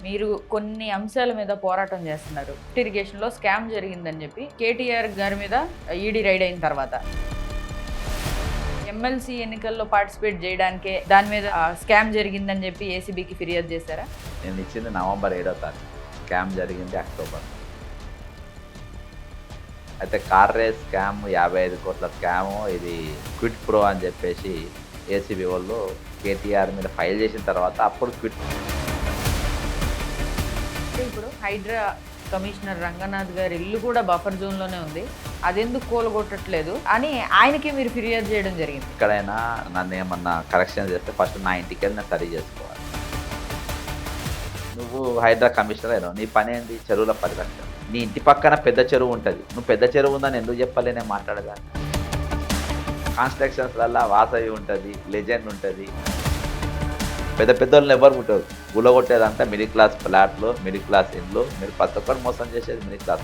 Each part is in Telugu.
మీరు కొన్ని అంశాల మీద పోరాటం చేస్తున్నారు. ఇరిగేషన్‌లో స్కామ్ జరిగిందని చెప్పి కేటీఆర్ గారి మీద ఈడీ రైడ్ అయిన తర్వాత ఎమ్మెల్సీ ఎన్నికల్లో పార్టిసిపేట్ చేయడానికే దాని మీద స్కామ్ జరిగిందని చెప్పి ఏసీబీకి ఫిర్యాదు చేశారా? నేను ఇచ్చింది నవంబర్ 7వ తారీఖు, స్కామ్ జరిగింది అక్టోబర్. అయితే కార్ రేస్ స్కామ్ 55 కోట్ల స్కాము, ఇది క్విట్ ప్రో అని చెప్పేసి ఏసీబీ వాళ్ళు కేటీఆర్ మీద ఫైల్ చేసిన తర్వాత అప్పుడు క్విట్. ఇప్పుడు హైడ్రా కమిషనర్ రంగనాథ్ గారి ఇల్లు కూడా బఫర్ జోన్లోనే ఉంది, అదెందుకు కూలగొట్టట్లేదు అని ఆయనకి మీరు ఫిర్యాదు చేయడం జరిగింది. ఎక్కడైనా నన్ను ఏమన్నా కరెక్షన్ చేస్తే ఫస్ట్ నా ఇంటికి వెళ్ళి నేను సరి చేసుకోవాలి. నువ్వు హైడ్రా కమిషనర్ అయినావు, నీ పని ఏంటి? చెరువుల పరిరక్షణ. నీ ఇంటి పక్కన పెద్ద చెరువు ఉంటుంది, నువ్వు పెద్ద చెరువు ఉందని ఎందుకు చెప్పాలి? నేను మాట్లాడదాన్ని. కాన్స్ట్రక్షన్స్లల్లో వాసవి ఉంటుంది, లెజెండ్ ఉంటుంది, పెద్ద పెద్దోళ్ళని ఎవరు ఉంటారు. గులగొట్టేదంతా మిడిల్ క్లాస్ ఫ్లాట్లు, మిడిల్ క్లాస్ ఇండ్లు. మీరు ప్రతి ఒక్కరు మోసం చేసేది మిడిల్ క్లాస్.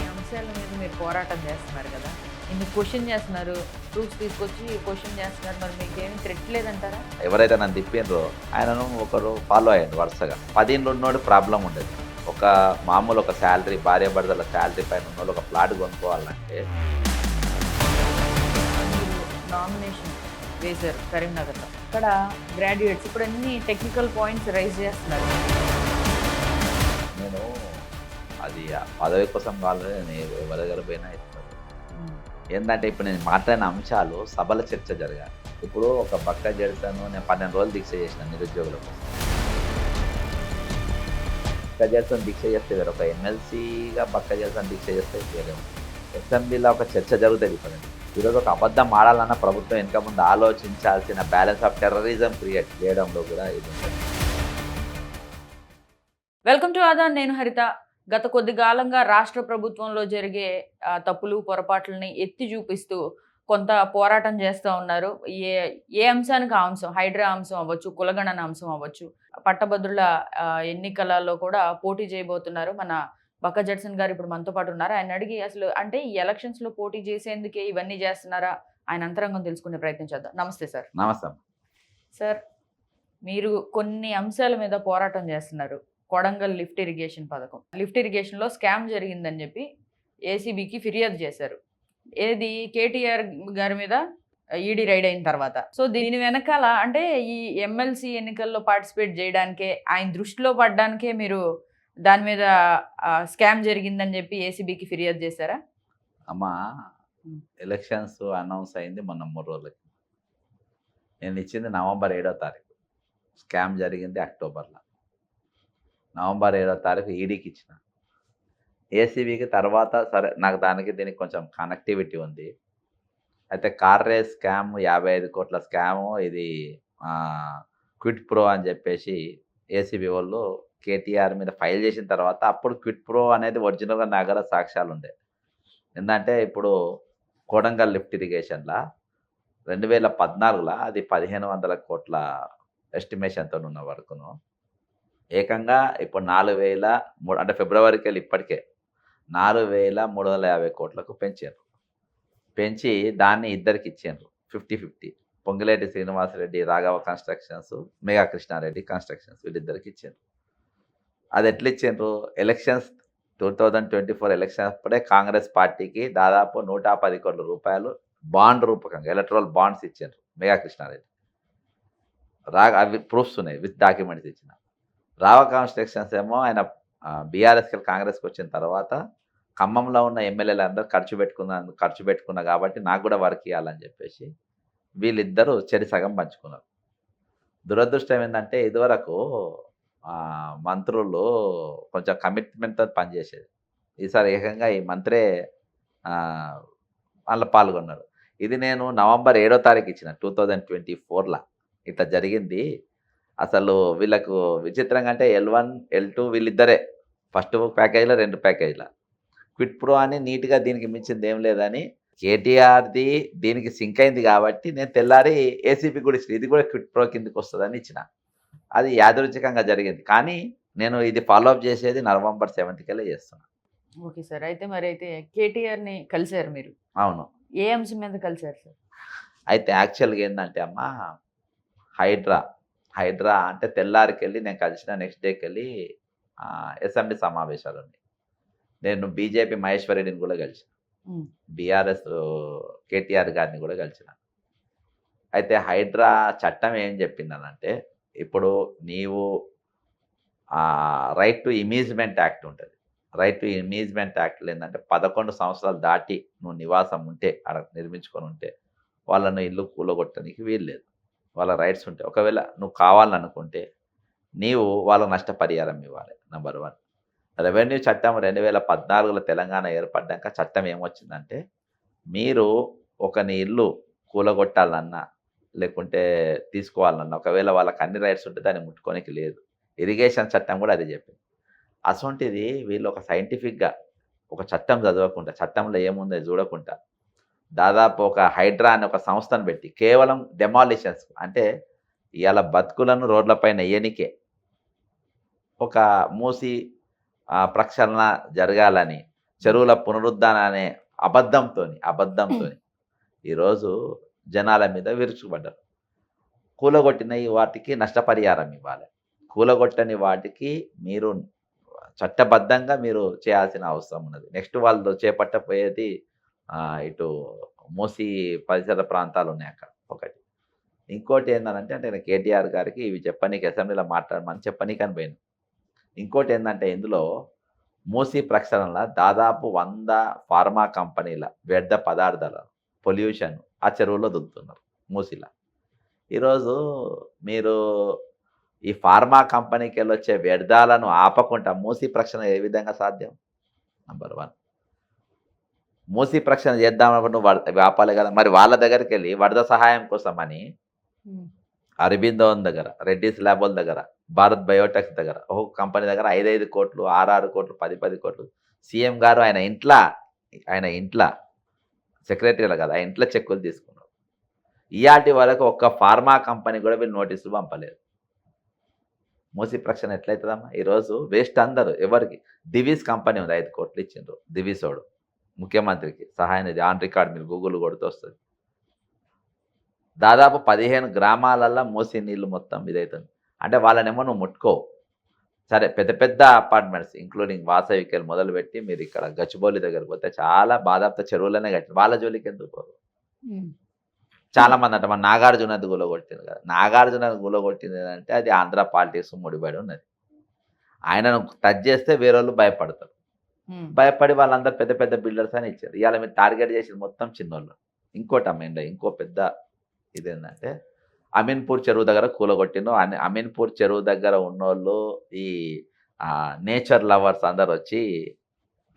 ఈ అంశాల మీద మీరు పోరాటం చేస్తున్నారు కదా, ఇన్ని క్వశ్చన్ చేస్తున్నారు, ప్రూఫ్స్ తీసుకొచ్చి క్వశ్చన్ చేస్తున్నారు, మరి మీకు ఏమి థ్రెట్ లేదంటారా? ఎవరైతే నన్ను తిప్పినరో ఆయనను ఒకరు ఫాలో అయ్యాడు వరుసగా. 10 ఇండ్లు ఉన్నోడు ప్రాబ్లం ఉండదు. ఒక మామూలు ఒక శాలరీ, భార్య భర్తల శాలరీ పైన ఉన్నోళ్ళు ఒక ప్లాట్ కొనుక్కోవాలంటే. నామినేషన్ వేశారు కరీంనగర్లో, అక్కడ గ్రాడ్యుయేట్స్ ఇప్పుడు అన్ని టెక్నికల్ పాయింట్స్ రైజ్ చేస్తున్నారు. నేను అది ఆ పదవి కోసం కావాలని నేను ఎవరి దగ్గర పోయినా ఇస్తాను. ఏంటంటే ఇప్పుడు నేను మాట్లాడిన అంశాలు సభల చర్చ జరగాలి. ఇప్పుడు ఒక బక్క జడతాను, నేను 12 రోజులు దీక్ష చేసిన నిరుద్యోగుల కోసం. బక్క జడతాను దీక్ష చేస్తే వేరే, ఒక ఎమ్మెల్సీగా బక్క జడతాను దీక్ష చేస్తే వేరే. అసెంబ్లీలో ఒక చర్చ జరుగుతుంది. ఇప్పుడు ఈరోజు ఒక అబద్ధం ఆడాలన్న ప్రభుత్వం వెనక ముందు ఆలోచించాల్సిన బ్యాలెన్స్ ఆఫ్ టెర్రరిజం క్రియేట్ చేయడంలో కూడా ఇది ఉంటుంది. వెల్కమ్ టు ఆదాన్, నేను హరిత. గత కొద్ది కాలంగా రాష్ట్ర ప్రభుత్వంలో జరిగే తప్పులు పొరపాట్లని ఎత్తి చూపిస్తూ కొంత పోరాటం చేస్తూ ఉన్నారు. ఏ అంశానికి ఆ అంశం, హైడ్రా అంశం అవ్వచ్చు, కులగణన అంశం అవ్వచ్చు, పట్టభద్రుల ఎన్నికలలో కూడా పోటీ చేయబోతున్నారు. మన బక్క జడ్సన్ గారు ఇప్పుడు మనతో పాటు ఉన్నారు. ఆయన అడిగి అసలు అంటే ఈ ఎలక్షన్స్లో పోటీ చేసేందుకే ఇవన్నీ చేస్తున్నారా, ఆయన అంతరంగం తెలుసుకునే ప్రయత్నం చేద్దాం. నమస్తే సార్. నమస్తే సార్, మీరు కొన్ని అంశాల మీద పోరాటం చేస్తున్నారు. కొడంగల్ లిఫ్ట్ ఇరిగేషన్ పథకం, లిఫ్ట్ ఇరిగేషన్లో స్కామ్ జరిగిందని చెప్పి ఏసీబీకి ఫిర్యాదు చేశారు. ఏది కేటీఆర్ గారి మీద ఈడీ రైడ్ అయిన తర్వాత. సో దీని వెనకాల అంటే ఈ ఎమ్మెల్సీ ఎన్నికల్లో పార్టిసిపేట్ చేయడానికే, ఆయన దృష్టిలో పడడానికే మీరు దాని మీద స్కామ్ జరిగిందని చెప్పి ఏసీబీకి ఫిర్యాదు చేశారా? అమ్మా, ఎలక్షన్స్ అనౌన్స్ అయింది మొన్న 3 రోజులకి. నేను ఇచ్చింది నవంబర్ 7వ తారీఖు, స్కామ్ జరిగింది అక్టోబర్లో. నవంబర్ 7వ తారీఖు ఈడీకి ఇచ్చిన. ఏసీబీకి తర్వాత సరే నాకు దానికి దీనికి కొంచెం కనెక్టివిటీ ఉంది. అయితే కార్ రేస్ స్కామ్ 55 కోట్ల స్కాము, ఇది క్విట్ ప్రో అని చెప్పేసి ఏసీబీ వాళ్ళు కేటీఆర్ మీద ఫైల్ చేసిన తర్వాత అప్పుడు క్విట్ ప్రో అనేది ఒరిజినల్గా నగర సాక్ష్యాలు ఉండే. ఏంటంటే ఇప్పుడు కొడంగల్ లిఫ్ట్ ఇరిగేషన్లో 2014లో అది 1500 కోట్ల ఎస్టిమేషన్తో ఉన్న వరకును ఏకంగా ఇప్పుడు 4000 అంటే ఫిబ్రవరికి వెళ్ళి ఇప్పటికే 4350 కోట్లకు పెంచి దాన్ని ఇద్దరికి ఇచ్చారు 50-50. Ponguleti Srinivasa Reddy Raghava constructions, Mega Krishna Reddy constructions, వీళ్ళిద్దరికి ఇచ్చారు. అది ఎట్లా ఇచ్చారు? ఎలక్షన్స్ 2024 ఎలక్షన్స్ అప్పుడే కాంగ్రెస్ పార్టీకి దాదాపు 110 కోట్ల రూపాయలు బాండ్ రూపకంగా ఎలక్ట్రల్ బాండ్స్ ఇచ్చారు మెగా కృష్ణారెడ్డి. అవి ప్రూఫ్స్ ఉన్నాయి, విత్ డాక్యుమెంట్స్ ఇచ్చిన. రావ కన్స్ట్రక్షన్స్ ఏమో ఆయన బీఆర్ఎస్కి కాంగ్రెస్కి వచ్చిన తర్వాత ఖమ్మంలో ఉన్న ఎమ్మెల్యేలు అందరూ ఖర్చు పెట్టుకున్నా కాబట్టి నాకు కూడా వర్క్ ఇవ్వాలని చెప్పేసి వీళ్ళిద్దరూ చెరి సగం పంచుకున్నారు. దురదృష్టం ఏంటంటే ఇదివరకు మంత్రులు కొంచెం కమిట్మెంట్తో పనిచేసేది. ఈసారి ఏకంగా ఈ మంత్రే వాళ్ళ పాల్గొన్నారు. ఇది నేను నవంబర్ 7వ తారీఖు ఇచ్చిన 2024లో ఇట్లా జరిగింది. అసలు వీళ్ళకు విచిత్రంగా అంటే L1 L2 వీళ్ళిద్దరే ఫస్ట్ ప్యాకేజ్లో 2 ప్యాకేజ్ల క్విట్ ప్రో అని నీట్గా దీనికి మించింది ఏం లేదని కేటీఆర్ది దీనికి సింక్ అయింది కాబట్టి నేను తెల్లారి ఏసీబీ కూడా ఇచ్చిన, ఇది కూడా క్విట్ ప్రో కిందకి వస్తుందని ఇచ్చిన. అది యాదృచ్ఛికంగా జరిగింది. కానీ నేను ఇది ఫాలోఅప్ చేసేది నవంబర్ 7th చేస్తున్నాను. Okay sir. అయితే కేటీఆర్ని కలిశారు మీరు? అవును. ఏ అంశం మీద కలిశారు సార్? అయితే యాక్చువల్గా ఏంటంటే అమ్మ, హైడ్రా హైడ్రా అంటే తెల్లారికి వెళ్ళి నేను కలిసిన నెక్స్ట్ డేకి వెళ్ళి అసెంబ్లీ సమావేశాలు ఉన్నాయి. నేను బీజేపీ మహేశ్వర్ రెడ్డిని కూడా కలిసిన, ఉమ్, బీఆర్ఎస్ కేటీఆర్ గారిని కూడా కలిసిన. అయితే హైడ్రా చట్టం ఏం చెప్పిందనంటే, ఇప్పుడు నీవు రైట్ టు ఇమీజ్మెంట్ యాక్ట్ ఉంటుంది. రైట్ టు ఇమీజ్మెంట్ యాక్ట్లో ఏంటంటే 11 సంవత్సరాలు దాటి నువ్వు నివాసం ఉంటే అక్కడ నిర్మించుకొని ఉంటే వాళ్ళను ఇల్లు కూలగొట్టడానికి వీల్లేదు. వాళ్ళ రైట్స్ ఉంటాయి. ఒకవేళ నువ్వు కావాలనుకుంటే నీవు వాళ్ళకు నష్టపరిహారం ఇవ్వాలి. నెంబర్ 1. రెవెన్యూ చట్టం 2014లో తెలంగాణ ఏర్పడ్డాక చట్టం ఏమొచ్చిందంటే, మీరు ఒకని ఇల్లు కూలగొట్టాలన్నా లేకుంటే తీసుకోవాలన్నా ఒకవేళ వాళ్ళకి అన్ని రైట్స్ ఉంటే దాన్ని ముట్టుకోనికి లేదు. ఇరిగేషన్ చట్టం కూడా అదే చెప్పింది. అసొంటిది వీళ్ళు ఒక సైంటిఫిక్గా ఒక చట్టం చదవకుండా, చట్టంలో ఏముందో చూడకుండా దాదాపు ఒక హైడ్రా అనే ఒక సంస్థను పెట్టి కేవలం డెమాలిషన్స్ అంటే ఇవాళ బతుకులను రోడ్లపైన వేయనికే ఒక మూసి ప్రక్షాళన జరగాలని చెరువుల పునరుద్ధరణ అనే అబద్ధంతో ఈరోజు జనాల మీద విరుచుకుపడ్డారు. కూలగొట్టిన ఈ వాటికి నష్టపరిహారం ఇవ్వాలి. కూలగొట్టని వాటికి మీరు చట్టబద్ధంగా మీరు చేయాల్సిన అవసరం ఉన్నది. నెక్స్ట్ వాళ్ళు చేపట్టబోయేది ఇటు మూసి పరిసర ప్రాంతాలు ఉన్నాయి అక్కడ ఒకటి. ఇంకోటి ఏంటంటే నేను కేటీఆర్ గారికి ఇవి చెప్పనీకి అసెంబ్లీలో మాట్లాడమని చెప్పనీకని పోయాను. ఇంకోటి ఏంటంటే ఇందులో మూసి ప్రక్షాళనలో దాదాపు 100 ఫార్మా కంపెనీల వ్యర్థ పదార్థాల పొల్యూషన్ ఆ చెరువులో దులుపుతున్నారు మూసిలా. ఈరోజు మీరు ఈ ఫార్మా కంపెనీకి వెళ్ళొచ్చే వ్యర్థాలను ఆపకుండా మూసి ప్రక్షాళన ఏ విధంగా సాధ్యం? నెంబర్ 1. మూసి ప్రక్షాళన చేద్దామన్నప్పుడు నువ్వు ఆపాలి కదా. మరి వాళ్ళ దగ్గరికి వెళ్ళి వరద సహాయం కోసమని అరబిందోన్ దగ్గర, రెడ్డిస్ ల్యాబోల్ దగ్గర, భారత్ బయోటెక్స్ దగ్గర ఒక్కొక్క కంపెనీ దగ్గర 5-5 కోట్లు, 6-6 కోట్లు, 10-10 కోట్లు సీఎం గారు ఆయన ఇంట్లో సెక్రటరీలు కదా, ఆ ఇంట్లో చెక్కులు తీసుకున్నారు. ఇయాటి వరకు ఒక్క ఫార్మా కంపెనీ కూడా వీళ్ళు నోటీసులు పంపలేదు. మూసి ప్రక్షాళన ఎట్లయితుందమ్మా? ఈరోజు వేస్ట్ అందరూ. ఎవరికి? దివీస్ కంపెనీ ఉంది, 5 కోట్లు ఇచ్చిండ్రు దివీసోడు ముఖ్యమంత్రికి సహాయం నిధి ఆన్ రికార్డ్, మీరు గూగుల్ కొడితే వస్తుంది. దాదాపు 15 గ్రామాలల్లో మూసి నీళ్ళు మొత్తం ఇదవుతుంది. అంటే వాళ్ళనేమో నువ్వు ముట్టుకోవు. సరే, పెద్ద పెద్ద అపార్ట్మెంట్స్ ఇంక్లూడింగ్ వాసవికలు మొదలుపెట్టి మీరు ఇక్కడ గచ్చిబౌలి దగ్గరకు పోతే చాలా బాధాప్త చెరువులనే కట్టిన వాళ్ళ జోలికి ఎందుకు పోరు? చాలా మంది అంటే మన నాగార్జునది గులగొట్టింది కదా. నాగార్జున గులగొట్టింది అంటే అది ఆంధ్ర పాలిటిక్స్ ముడిపడి ఉన్నది. ఆయనను టచ్ చేస్తే వేరే వాళ్ళు భయపడతారు. భయపడి వాళ్ళందరూ పెద్ద పెద్ద బిల్డర్స్ అని ఇచ్చారు. ఇవాళ మీరు టార్గెట్ చేసిన మొత్తం చిన్నోళ్ళు. ఇంకోటి అమ్మాయిలో ఇంకో పెద్ద ఇదేంటంటే అమీన్పూర్ చెరువు దగ్గర కూలగొట్టిన అమీన్పూర్ చెరువు దగ్గర ఉన్నోళ్ళు ఈ నేచర్ లవర్స్ అందరు వచ్చి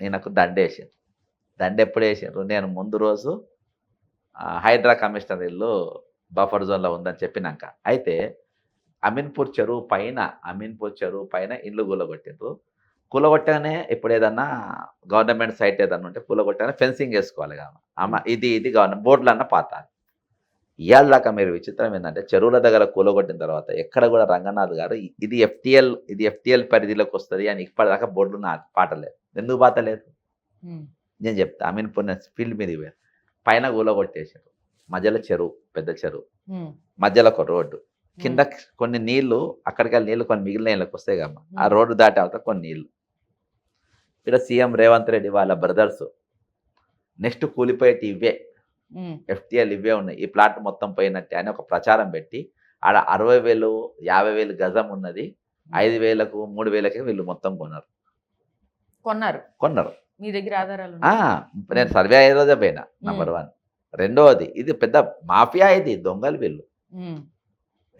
ఈయనకు దండేసిండ్రు. దండ ఎప్పుడు వేసిండ్రు? నేను ముందు రోజు హైడ్రా కమిషనర్ ఇల్లు బఫర్ జోన్లో ఉందని చెప్పినాక. అయితే అమీన్పూర్ చెరువు పైన ఇల్లు కూలగొట్టిండ్రు. కూలగొట్టగానే ఇప్పుడు ఏదన్నా గవర్నమెంట్ సైట్ ఏదన్నా ఉంటే కూలగొట్టగానే ఫెన్సింగ్ వేసుకోవాలి కదా అమ్మ. ఇది గవర్నమెంట్ బోర్డులన్నా పాతాలి. ఇవాళ దాకా మీరు విచిత్రం ఏంటంటే చెరువుల దగ్గర కూలగొట్టిన తర్వాత ఎక్కడ కూడా రంగనాథ్ గారు ఇది ఎఫ్టిఎల్ పరిధిలోకి వస్తుంది అని ఇప్పటిదాకా బోర్డులు పాటలేదు. ఎందుకు పాతలేదు నేను చెప్తా. అమీన్పూర్ ఫీల్డ్ మీద పోయారు, పైన కూలగొట్టేసారు. మధ్యలో చెరువు, పెద్ద చెరువు, మధ్యలో ఒక రోడ్డు, కింద కొన్ని నీళ్లు, అక్కడికి నీళ్ళు కొన్ని మిగిలిన నీళ్ళకి వస్తాయి కమ్మా. ఆ రోడ్డు దాటి అవుతా కొన్ని నీళ్లు. ఇక్కడ సీఎం రేవంత్ రెడ్డి వాళ్ళ బ్రదర్స్ నెక్స్ట్ కూలిపోయేటి ఇవే ఎఫ్టిఎల్ ఇవే ఉన్నాయి, ఈ ప్లాట్ మొత్తం పోయినట్టే అని ఒక ప్రచారం పెట్టి ఆడ 60,000 50,000 గజం ఉన్నది 5,000కు 3,000కి వీళ్ళు మొత్తం కొన్నారు. మీ దగ్గర ఆధారాలు? నేను సర్వే అయ్యే రోజే పోయినా. నెంబర్ 1. రెండవది ఇది పెద్ద మాఫియా, ఇది దొంగలు వీళ్ళు.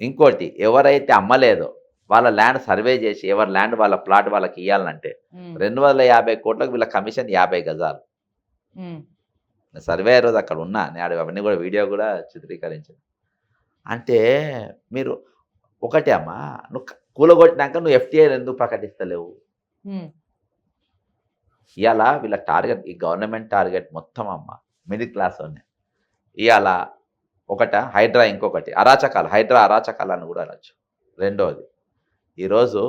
ఇంకోటి ఎవరైతే అమ్మలేదో వాళ్ళ ల్యాండ్ సర్వే చేసి ఎవరి ల్యాండ్ వాళ్ళ ప్లాట్ వాళ్ళకి ఇవ్వాలంటే 250 కోట్లకు వీళ్ళ కమిషన్ 50 గజాలు. సర్వే రోజు అక్కడ ఉన్నా నేను అవన్నీ కూడా వీడియో కూడా చిత్రీకరించాను. అంటే మీరు ఒకటే అమ్మా, నువ్వు కూలగొట్టినాక నువ్వు ఎఫ్టీఐలు ఎందుకు ప్రకటిస్తలేవు? ఇవాళ వీళ్ళ టార్గెట్, ఈ గవర్నమెంట్ టార్గెట్ మొత్తం అమ్మ మిడిల్ క్లాస్ ఉన్నాయి. ఇవాళ ఒకట హైడ్రా, ఇంకొకటి అరాచకాలు. హైడ్రా అరాచకాలు అని కూడా అనొచ్చు. రెండవది ఈరోజు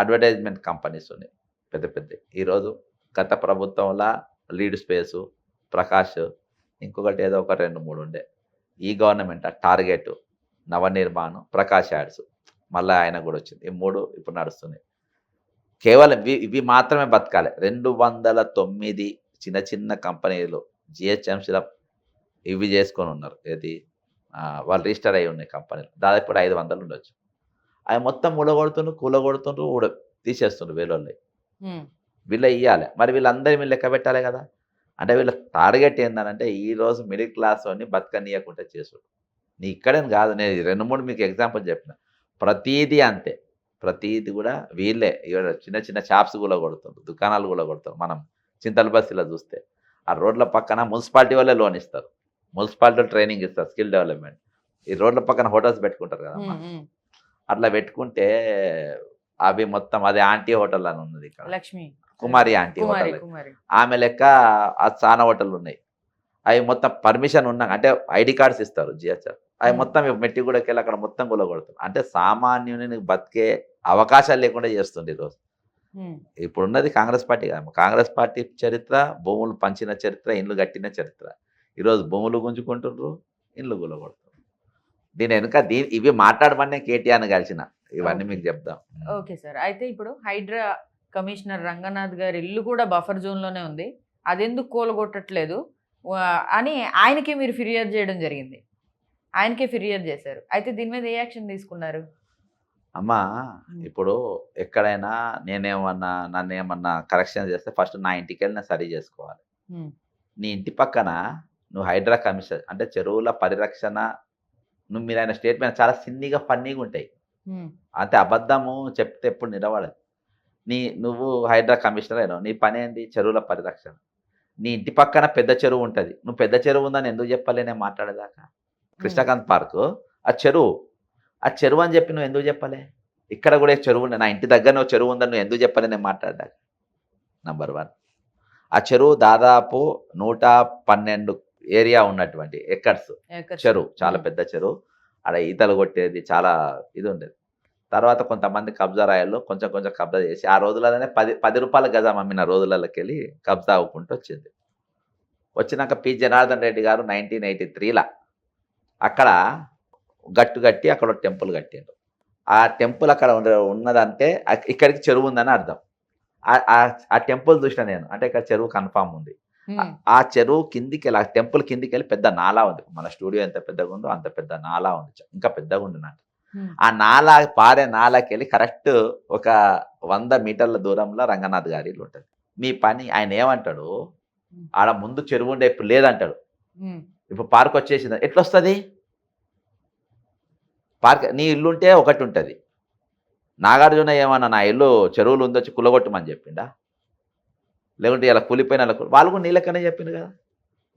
అడ్వర్టైజ్మెంట్ కంపెనీస్ ఉన్నాయి పెద్ద పెద్ద. ఈరోజు గత ప్రభుత్వంలో లీడ్ స్పేసు, ప్రకాష్, ఇంకొకటి ఏదో ఒక 2-3 ఉండే. ఈ గవర్నమెంట్ టార్గెట్, నవనిర్మాణం, ప్రకాష్ యాడ్స్ మళ్ళీ ఆయన కూడా వచ్చింది. ఈ 3 ఇప్పుడు నడుస్తున్నాయి. కేవలం ఇవి మాత్రమే బతకాలి. 209 చిన్న చిన్న కంపెనీలు జిహెచ్ఎంసీలో ఇవి చేసుకొని ఉన్నారు. ఏది వాళ్ళు రిజిస్టర్ అయ్యి ఉన్నాయి కంపెనీలు. దాదాపు ఇప్పుడు 500 ఉండొచ్చు. అవి మొత్తం కూలగొడుతుండ్రు తీసేస్తుండ్రు వేలోళ్ళవి. వీళ్ళ ఇవ్వాలి. మరి వీళ్ళందరూ వీళ్ళు లెక్క పెట్టాలి కదా. అంటే వీళ్ళ టార్గెట్ ఏంటంటే ఈరోజు మిడిల్ క్లాస్ అని బతకనీయకుండా చేసుడు. నీ ఇక్కడేం కాదు, నేను 2-3 మీకు ఎగ్జాంపుల్ చెప్పిన. ప్రతీది అంతే. ప్రతీది కూడా వీళ్ళే చిన్న చిన్న షాప్స్ కూడా కొడుతుండ్రు, దుకాణాలు కూడా కొడుతారు. మనం చింతల బస్తీలో చూస్తే ఆ రోడ్ల పక్కన మున్సిపాలిటీ వాళ్ళే లోన్ ఇస్తారు. మున్సిపాలిటీ ట్రైనింగ్ ఇస్తారు, స్కిల్ డెవలప్మెంట్. ఈ రోడ్ల పక్కన హోటల్స్ పెట్టుకుంటారు కదా, అట్లా పెట్టుకుంటే అవి మొత్తం అది ఆంటీ హోటల్ అని ఉన్నది ఇక్కడ, లక్ష్మి కుమారి ఆంటీ హోటల్. ఆమె లెక్క చాలా హోటళ్ళు ఉన్నాయి. అవి మొత్తం పర్మిషన్ ఉన్నా అంటే ఐడి కార్డ్స్ ఇస్తారు జిహెచ్ఆర్. అవి మొత్తం మెట్టి కూడా వెళ్ళి అక్కడ మొత్తం కొడతారు. అంటే సామాన్యుని బతికే అవకాశాలు లేకుండా చేస్తుంది ఈరోజు. ఇప్పుడున్నది కాంగ్రెస్ పార్టీ కదా. కాంగ్రెస్ పార్టీ చరిత్ర భూములు పంచిన చరిత్ర, ఇండ్లు కట్టిన చరిత్ర. ఈరోజు భూములు గుంజుకుంటుండ్రు, ఇండ్లు గులగొడుతున్నారు. దీని వెనుక ఇవి మాట్లాడమనే కేటీఆర్ని కలిసిన ఇవన్నీ మీకు చెప్దాం. Okay sir. అయితే ఇప్పుడు హైడ్రా కమిషనర్ రంగనాథ్ గారి ఇల్లు కూడా బఫర్ జోన్లోనే ఉంది, అదెందుకు కూలగొట్టట్లేదు అని ఆయనకే మీరు ఫిర్యాదు చేయడం జరిగింది. ఆయనకే ఫిర్యాదు చేశారు. అయితే దీని మీద ఏ యాక్షన్ తీసుకున్నారు? అమ్మా, ఇప్పుడు ఎక్కడైనా నన్ను ఏమన్నా కరెక్షన్ చేస్తే ఫస్ట్ నా ఇంటికి వెళ్ళి నేను సరి చేసుకోవాలి. నీ ఇంటి పక్కన నువ్వు హైడ్రా కమిషన్ అంటే చెరువుల పరిరక్షణ మీరు ఆయన స్టేట్మెంట్ చాలా సిన్నిగా ఫన్నీగా ఉంటాయి. అంతే అబద్ధము చెప్తే ఎప్పుడు నిలబడదు. నువ్వు హైడ్రా కమిషనర్ అయినావు, నీ పని ఏంటి? చెరువుల పరిరక్షణ. నీ ఇంటి పక్కన పెద్ద చెరువు ఉంటుంది, నువ్వు పెద్ద చెరువు ఉందని ఎందుకు చెప్పాలి? నేను మాట్లాడేదాకా కృష్ణకాంత్ పార్కు ఆ చెరువు అని చెప్పి నువ్వు ఎందుకు చెప్పాలి? ఇక్కడ కూడా చెరువు ఉంది, నా ఇంటి దగ్గర నువ్వు చెరువు ఉందని నువ్వు ఎందుకు చెప్పాలి? నేను మాట్లాడదాకా. నంబర్ 1, ఆ చెరువు దాదాపు 112 ఏరియా ఉన్నటువంటి ఎకర్స్ చెరువు, చాలా పెద్ద చెరువు. ఆడ ఈతలు కొట్టేది చాలా ఇది ఉండేది. తర్వాత కొంతమంది కబ్జా రాయల్లో కొంచెం కొంచెం కబ్జా చేసి ఆ రోజులలోనే 10 రూపాయల గజం అమ్మిన రోజులలోకి వెళ్ళి కబ్జా అవ్వుకుంటూ వచ్చింది. వచ్చినాక పి జనార్దన్ రెడ్డి గారు 1983లో అక్కడ గట్టి అక్కడ టెంపుల్ కట్టిండు. ఆ టెంపుల్ అక్కడ ఉన్నదంటే ఇక్కడికి చెరువు ఉందని అర్థం. ఆ టెంపుల్ చూసిన నేను, అంటే ఇక్కడ చెరువు కన్ఫామ్ ఉంది. ఆ చెరువు కిందికి వెళ్ళి, ఆ టెంపుల్ కిందికి వెళ్ళి పెద్ద నాలా ఉంది. మన స్టూడియో ఎంత పెద్దగా ఉందో అంత పెద్ద నాలా ఉంది, ఇంకా పెద్దగా ఉంది నాకు. ఆ పారే నాలాకి వెళ్ళి కరెక్ట్ ఒక 100 మీటర్ల దూరంలో రంగనాథ్ గారి ఇల్లు ఉంటుంది. మీ పని ఆయన ఏమంటాడు, ఆడ ముందు చెరువు ఉండే ఇప్పుడు లేదంటాడు, ఇప్పుడు పార్క్ వచ్చేసింది. ఎట్లా వస్తుంది పార్క్? నీ ఇల్లు ఉంటే ఒకటి ఉంటుంది. నాగార్జున ఏమన్నా నా ఇల్లు చెరువులు ఉందొచ్చి కులగొట్టమని చెప్పిండా? లేకుంటే ఇలా కూలిపోయిన వాళ్ళు కూడా నీళ్ళకనే చెప్పిండు కదా.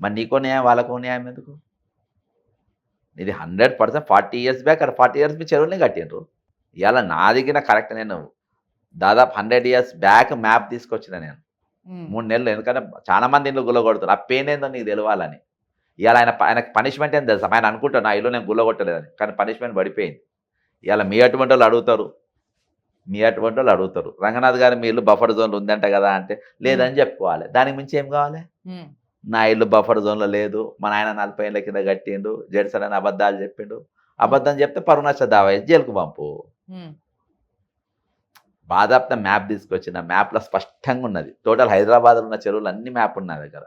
మరి నీకో న్యాయం వాళ్ళకో న్యాయం ఎందుకు? ఇది 100% 40 years బ్యాక్ అక్కడ 40 years మీ చెరువులనే కట్టిండ్రు. ఇవాళ నా దగ్గర కరెక్ట్ నేను దాదాపు 100 years బ్యాక్ మ్యాప్ తీసుకొచ్చిన నేను 3 నెలలు. ఎందుకంటే చాలా మంది ఇల్లు గుల్లగొడుతారు. ఆ పెయిన్ ఏందో నీకు తెలవాలని. ఇవాళ ఆయనకు పనిష్మెంట్ ఏం తెలుసు? ఆయన అనుకుంటాను నా ఇల్లు నేను గుల్లగొట్టలేదని, కానీ పనిష్మెంట్ పడిపోయింది. ఇవాళ మీ అటువంటి వాళ్ళు అడుగుతారు, రంగనాథ్ గారు మీ ఇల్లు బఫర్ జోన్లో ఉందంట కదా అంటే లేదని చెప్పుకోవాలి. దానికి మించి ఏం కావాలి? నా ఇల్లు బఫర్ జోన్లో లేదు, మా నాయన 40 ఏళ్ళ కింద కట్టిండు, జడ్సన్ అని అబద్ధాలు చెప్పిండు. అబద్ధం చెప్తే పరువు దావా జైలుకు పంపు. బాధాప్త మ్యాప్ తీసుకొచ్చిన మ్యాప్లో స్పష్టంగా ఉన్నది. టోటల్ హైదరాబాద్లో ఉన్న చెరువులు అన్ని మ్యాప్ ఉన్నాయి దగ్గర.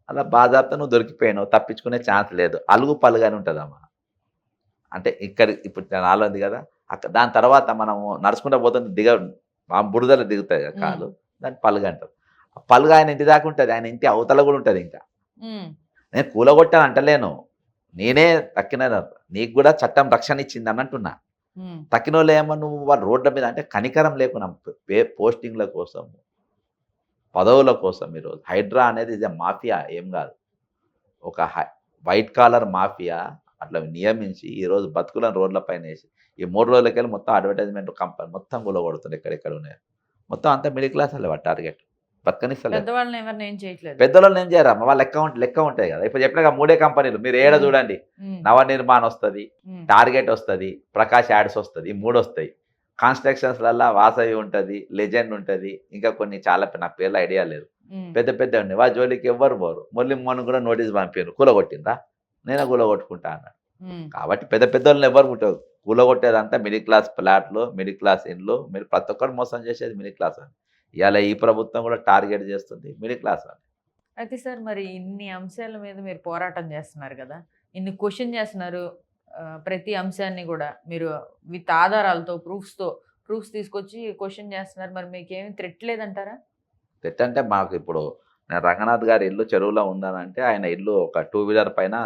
అలా బాధాప్త నువ్వు దొరికిపోయినావు, తప్పించుకునే ఛాన్స్ లేదు. అలుగు పలుగాని ఉంటుందమ్మా. అంటే ఇప్పుడు నాలో ఉంది కదా, దాని తర్వాత మనము నడుచుకుంటూ పోతుంది, బురదలు దిగుతాయి కదా కాలు, దాన్ని పలుగు అంటారు. పలుగు ఆయన ఇంటి దాకా ఉంటుంది, ఆయన ఇంటి అవతల కూడా ఉంటుంది. ఇంకా నేను కూలగొట్టాను అంటలేను, నేనే తక్కిన, నీకు కూడా చట్టం రక్షణ ఇచ్చింది అని అంటున్నా. తక్కిన వాళ్ళు ఏమో నువ్వు వాళ్ళ రోడ్ల మీద అంటే కనికరం లేకున్నా పోస్టింగ్ల కోసం, పదవుల కోసం. ఈరోజు హైడ్రా అనేది ఇది మాఫియా ఏం కాదు, ఒక వైట్ కాలర్ మాఫియా. అట్లా నియమించి ఈరోజు బతుకులను రోడ్లపైన వేసి ఈ 3 రోజులకెళ్ళి మొత్తం అడ్వర్టైజ్మెంట్ కంపెనీ మొత్తం గులగొడుతుంది. ఎక్కడెక్కడ ఉన్నాయి మొత్తం అంతా మిడిల్ క్లాస్ వాళ్ళే టార్గెట్. బతకనిస్తలేదు. పెద్దవాళ్ళని ఏం చేయరా? వాళ్ళ లెక్క ఉంటాయి కదా. ఇప్పుడు చెప్పినాక 3 కంపెనీలు మీరు ఏడ చూడండి, నవనిర్మాణ్ వస్తుంది, టార్గెట్ వస్తుంది, ప్రకాష్ యాడ్స్ వస్తుంది, 3 వస్తాయి. కన్స్ట్రక్షన్స్లల్లో వాసవి ఉంటుంది, లెజెండ్ ఉంటుంది, ఇంకా కొన్ని చాలా నా పేర్లు ఐడియా లేదు, పెద్ద ఉన్నాయి. వాళ్ళ జోలికి ఎవ్వరు పోరు. మొన్న కూడా నోటీస్ పంపారు, కూలగొట్టిందా? నేనే కూలగొట్టుకుంటా అన్నాడు. కాబట్టి పెద్ద వాళ్ళని ఎవరు ముట్టదు. కూలగొట్టేదంతా మిడిల్ క్లాస్ ఫ్లాట్లు, మిడిల్ క్లాస్ ఇండ్లు. మీరు ప్రతి ఒక్కరు మోసం చేసేది మిడిల్ క్లాస్ అని. ఇవాళ ఈ ప్రభుత్వం కూడా టార్గెట్ చేస్తుంది మిడిల్ క్లాస్ అని. అయితే సార్ మరి ఇన్ని అంశాల మీద మీరు పోరాటం చేస్తున్నారు కదా! ఇన్ని క్వెషన్ చేస్తున్నారు. ప్రతి అంశాన్ని గూడా మీరు విత్ ఆధారాలతో, ప్రూఫ్స్ తీసుకొచ్చి క్వెషన్ చేస్తున్నారు. మరి మీకేమి థ్రెట్ లేదంటారా? ఎట్టంటే మాకు ఇప్పుడు రంగనాథ్ గారి ఇల్లు చెరువులో ఉందనంటే ఆయన ఇల్లు ఒక 2 వీలర్ పైన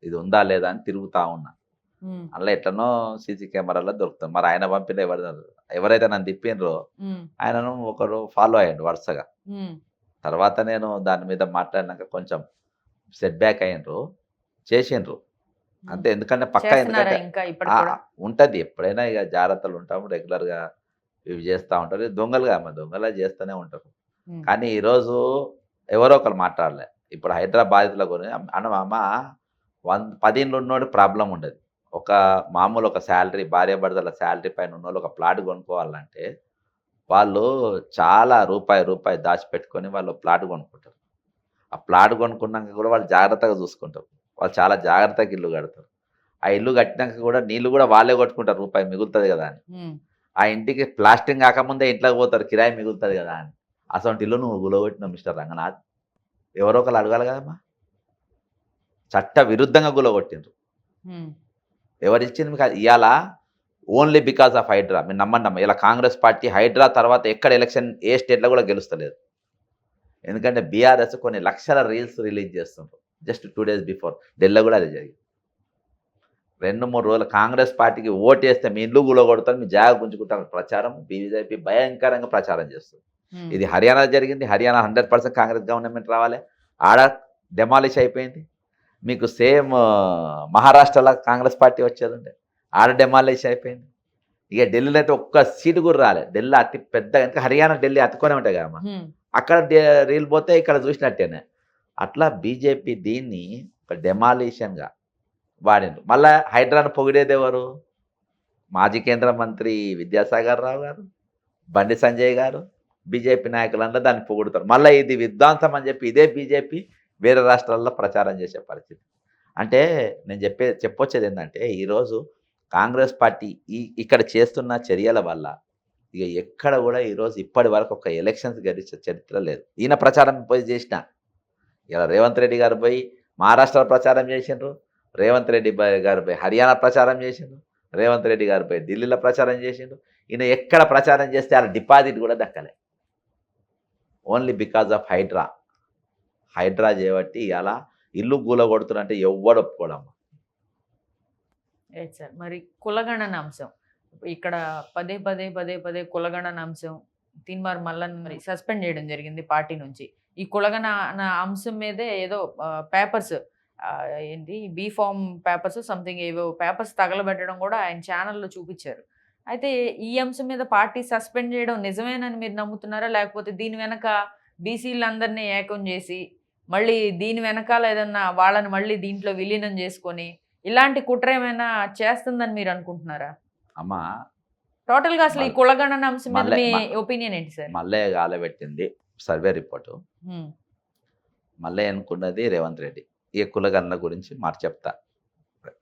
ఇది ఉందా లేదా అని తిరుగుతా ఉన్నా. హ్మ్. అందులో ఎట్లనో సీసీ కెమెరాలో దొరుకుతుంది. మరి ఆయన పంపిన ఎవరైతే నన్ను తిప్పిండ్రో హ్మ్. ఆయనను ఒకరు ఫాలో అయ్యిండు వరుసగా. హ్మ్. తర్వాత నేను దాని మీద మాట్లాడినాక కొంచెం సెట్ బ్యాక్ అయ్యిండ్రు. చేసిండ్రు. హ్మ్. అంతే. ఎందుకంటే చేస్తున్నారా ఎందుకంటే ఇంకా ఇప్పటికి కూడా? ఉంటది. ఎప్పుడైనా ఇక జాగ్రత్తలు ఉంటాము. రెగ్యులర్‌గా ఇవి చేస్తా ఉంటారు. ఇది దొంగలుగా దొంగలా చేస్తూనే ఉంటారు. హ్మ్. కానీ ఈరోజు ఎవరో ఒకరు మాట్లాడలే. ఇప్పుడు హైదరాబాద్‌ల గురించి మామ 10 ఇండ్లు ఉన్నోడికి ప్రాబ్లమ్ ఉండదు. ఒక మామూలు ఒక శాలరీ భార్యాభర్తల శాలరీ పైన ఉన్నోళ్ళు ఒక ప్లాట్ కొనుక్కోవాలంటే వాళ్ళు చాలా రూపాయి దాచిపెట్టుకొని వాళ్ళు ప్లాట్ కొనుక్కుంటారు. ఆ ప్లాట్ కొనుక్కున్నాక కూడా వాళ్ళు జాగ్రత్తగా చూసుకుంటారు. వాళ్ళు చాలా జాగ్రత్తగా ఇల్లు కడతారు. ఆ ఇల్లు కట్టినాక కూడా నీళ్ళు కూడా వాళ్ళే కొట్టుకుంటారు రూపాయి మిగులుతుంది కదా అని. హ్మ్. ఆ ఇంటికి ప్లాస్టింగ్ కాకముందే ఇంట్లోకి పోతారు కిరాయి మిగులుతుంది కదా అని. అసొంటి ఇల్లు నువ్వు గులగొట్టినావు మిస్టర్ రంగనాథ్. ఎవరో ఒకరు అడగాలి కదమ్మా. చట్ట విరుద్ధంగా గులగొట్టిండ్రు. హ్మ్. ఎవరిచ్చింది మీకు ఇవాళ ఓన్లీ బికాస్ ఆఫ్ హైడ్రా. మీరు నమ్మండి ఇలా కాంగ్రెస్ పార్టీ హైడ్రా తర్వాత ఎక్కడ ఎలక్షన్ ఏ స్టేట్లో కూడా గెలుస్తలేదు. ఎందుకంటే బీఆర్ఎస్ కొన్ని లక్షల రీల్స్ రిలీజ్ చేస్తుండ్రు. జస్ట్ 2 డేస్ బిఫోర్ ఢిల్లీలో కూడా అదే జరిగింది. 2, 3 రోజులు కాంగ్రెస్ పార్టీకి ఓటేస్తే మీ ఇల్లు గులగొడతారు, మీ జాగ గుంజుకుంటారు ప్రచారం బీజేపీ భయంకరంగా ప్రచారం చేస్తుంది. హ్మ్. ఇది హర్యానా జరిగింది. హర్యానా 100% కాంగ్రెస్ గవర్నమెంట్ రావాలి. ఆడ డెమాలిష్ అయిపోయింది. మీకు సేమ్ మహారాష్ట్రలో కాంగ్రెస్ పార్టీ వచ్చేదండి. ఆడ డెమాలిష్ అయిపోయింది. ఇక ఢిల్లీలో అయితే ఒక్క సీటు కూడా రాలే. ఢిల్లీ అతి పెద్ద ఇంకా హర్యానా ఢిల్లీ అతుక్కొనే ఉంటాయి కదమ్మా. హ్మ్. అక్కడ రీల్ పోతే ఇక్కడ చూసినట్టేనే. అట్లా బీజేపీ దీన్ని ఒక డెమాలిషన్‌గా వాడిండ్రు. మళ్ళా హైడ్రాను పొగిడేదెవరు? మాజీ కేంద్ర మంత్రి విద్యాసాగర్ రావు గారు, బండి సంజయ్ గారు, బీజేపీ నాయకులందరూ దాన్ని పొగుడుతారు. మళ్ళా ఇది విధ్వంసం అని చెప్పి ఇదే బీజేపీ వేరే రాష్ట్రాల్లో ప్రచారం చేసే పరిస్థితి. అంటే నేను చెప్పొచ్చేదేంటంటే ఈరోజు కాంగ్రెస్ పార్టీ ఇక్కడ చేస్తున్న చర్యల వల్ల ఇక ఎక్కడ కూడా ఈరోజు ఇప్పటి వరకు ఒక ఎలక్షన్స్ గెలిచిన చరిత్ర లేదు. ఈయన ప్రచారం పోయి చేసిన ఇలా రేవంత్ రెడ్డి గారు పోయి మహారాష్ట్రలో ప్రచారం చేసిండ్రు. రేవంత్ రెడ్డి గారు పోయి హర్యానా ప్రచారం చేసిండ్రు. రేవంత్ రెడ్డి గారు పోయి ఢిల్లీలో ప్రచారం చేసిండ్రు. ఈయన ఎక్కడ ప్రచారం చేస్తే ఆ డిపాజిట్ కూడా దక్కలే. Only because of Hydraa. Hydraa చేయబట్టి ఇలా ఇల్లు కూలగొడుతున్నంటే ఎవ్వడు ఒప్పుకోడమ్మా. Right sir. మరి కులగణన అంశం. ఇక్కడ పదే కులగణన అంశం తీన్మార్ మల్లన్ మరి సస్పెండ్ చేయడం జరిగింది పార్టీ నుంచి. ఈ కులగణన అంశం మీదే ఏదో పేపర్స్ ఏంటి బీఫార్మ్ పేపర్స్ సంథింగ్ ఏవో పేపర్స్ తగలబెట్టడం కూడా ఆయన ఛానెల్‌లో చూపిచ్చారు. అయితే ఈ అంశం మీద పార్టీ సస్పెండ్ చేయడం నిజమేనని మీరు నమ్ముతున్నారా? లేకపోతే దీని వెనక బీసీలందరిని ఏకం చేసి, మళ్ళీ దీని వెనకాల ఏదన్నా వాళ్ళని మళ్ళీ దీంట్లో విలీనం చేసుకొని ఇలాంటి కుట్ర ఏమైనా చేస్తుందని మీరు అనుకుంటున్నారా? అమ్మా టోటల్‌గా అసలు ఈ కులగణన అంశం మీద మళ్ళీ మీ ఒపీనియన్ ఏంటి సార్? మళ్ళీ గాలబెట్టింది సర్వే రిపోర్టు. హ్మ్. మళ్ళీ ఎన్నుకున్నది రేవంత్ రెడ్డి. ఈ కులగణన గురించి మాట చెప్తా.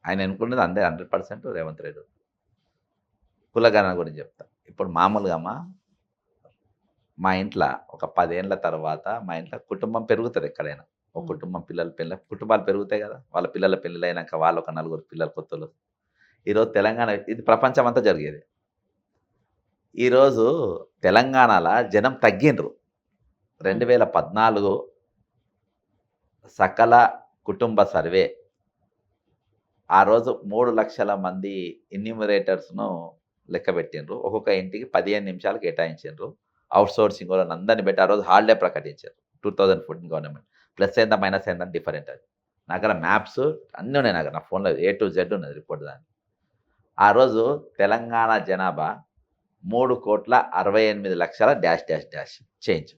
ఆయన ఎన్నుకున్నది 100% రేవంత్ రెడ్డి. కులగణన గురించి చెప్తా. ఇప్పుడు మామూలుగా మా ఇంట్లో ఒక 10 ఏళ్ల తర్వాత మా ఇంట్లో కుటుంబం పెరుగుతది ఎక్కడైనా. ఒక కుటుంబం కుటుంబాలు పెరుగుతాయి కదా! వాళ్ళ పిల్లల పెళ్ళిళ్ళైనాక వాళ్ళు ఒక నలుగురు పిల్లలు కొత్తోళ్ళు. ఈరోజు తెలంగాణ ఇది ప్రపంచం అంతా జరిగేది. ఈరోజు తెలంగాణలో జనం తగ్గిండ్రు. 2014 సకల కుటుంబ సర్వే ఆ రోజు 3 లక్షల మంది ఎన్యూమరేటర్స్‌ను లెక్కబెట్టిండ్రు. ఒక్కొక్క ఇంటికి 15 నిమిషాలు కేటాయించిండ్రు. ఔట్‌సోర్సింగ్ వాళ్ళని అందరిని పెట్టి ఆ రోజు హాలిడే ప్రకటించారు. 2014 గవర్నమెంట్. ప్లస్ అయిందా, మైనస్ అయిందా డిఫరెంట్ అది. నా దగ్గర మ్యాప్స్ అన్నీ ఉన్నాయి. నా ఫోన్‌లో ఏ టు జెడ్ ఉన్నది రిపోర్ట్ దాన్ని. ఆ రోజు తెలంగాణ జనాభా 3,68,00,000 dash dash dash change.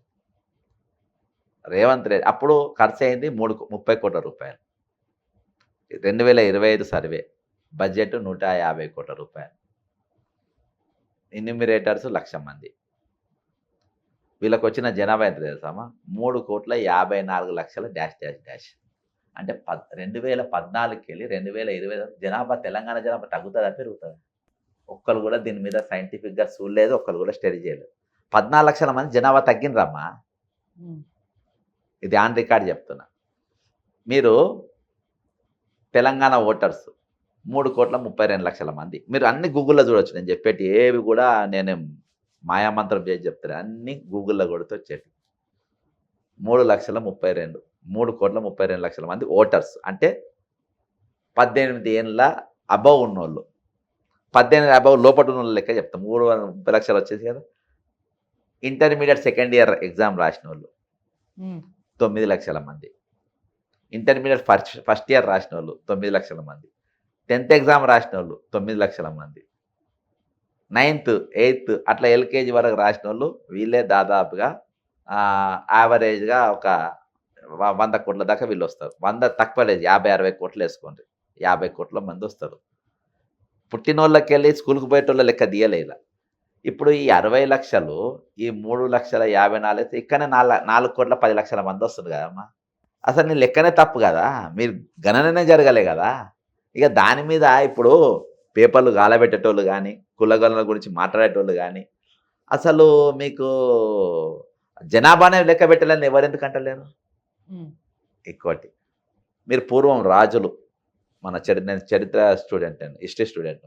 Revanth Reddy అప్పుడు ఖర్చయింది 30 కోట్ల రూపాయలు. 2025 సర్వే బడ్జెట్ 150 కోట్ల రూపాయలు. ఎన్యూమరేటర్స్ 1,00,000 మంది. వీళ్ళకొచ్చిన జనాభా ఎంత తెలుసామా? 3,54,00,000 డాష్ డాష్ డాష్. అంటే 2014కెళ్ళి 2020 జనాభా తెలంగాణ జనాభా తగ్గుతుందా పెరుగుతుందా? ఒక్కరు కూడా దీని మీద సైంటిఫిక్గా చూడలేదు, ఒక్కరు కూడా స్టడీ చేయలేదు. 14 లక్షల మంది జనాభా తగ్గినరమ్మా. ఉమ్, ఇది ఆన్ రికార్డ్ చెప్తున్నా. మీరు తెలంగాణ ఓటర్స్ 3,32,00,000 మంది. మీరు అన్ని గూగుల్‌లో చూడొచ్చు. నేను చెప్పేటి ఏవి కూడా నేనేం మాయామంత్రం చేసి చెప్తలే. అన్నీ గూగుల్‌లో కొడితే వచ్చేటివి. 3,32,00,000 3,32,00,000 మంది ఓటర్స్. అంటే 18 ఏండ్ల అబవ్ ఉన్నోళ్ళు. 18 అబవ్ లోపట ఉన్నోళ్ళ లెక్క చెప్తాం. 3,30,00,000 వచ్చేసి కదా. ఇంటర్మీడియట్ సెకండ్ ఇయర్ ఎగ్జామ్ రాసినోళ్ళు ఉమ్, 9 లక్షల మంది. ఇంటర్మీడియట్ ఫస్ట్ ఇయర్ రాసినోళ్ళు 9 లక్షల మంది. 10th ఎగ్జామ్ రాసినోళ్ళు 9 లక్షల మంది. 9th, 8th అట్లా ఎల్కేజీ వరకు రాసినోళ్ళు వీళ్ళే దాదాపుగా యావరేజ్గా ఒక 100 కోట్ల దాకా వీళ్ళు వస్తారు. 100 తక్కువ లేదు, 50-60 కోట్లు వేసుకోండి. 50 కోట్ల మంది వస్తారు. పుట్టినోళ్ళకి వెళ్ళి స్కూల్కి పోయేటోళ్ళ లెక్క తీయలే ఇలా. ఇప్పుడు ఈ 60 లక్షలు ఈ 3,54,000 అయితే ఇక్కడనే 4,10,00,000 మంది వస్తుంది కదమ్మా. అసలు నీ లెక్కనే తప్పు కదా. మీరు గణననే జరగలే కదా. ఇక దాని మీద ఇప్పుడు పేపర్లు గాలబెట్టేటోళ్ళు కానీ, కులగణన గురించి మాట్లాడేటోళ్ళు కానీ, అసలు మీకు జనాభానే లెక్క పెట్టలేని ఎవరెందుకు అంటలేరు? ఉమ్, ఇంకోటి, మీరు పూర్వం రాజులు, నేను చరిత్ర స్టూడెంట్, నేను హిస్టరీ స్టూడెంట్.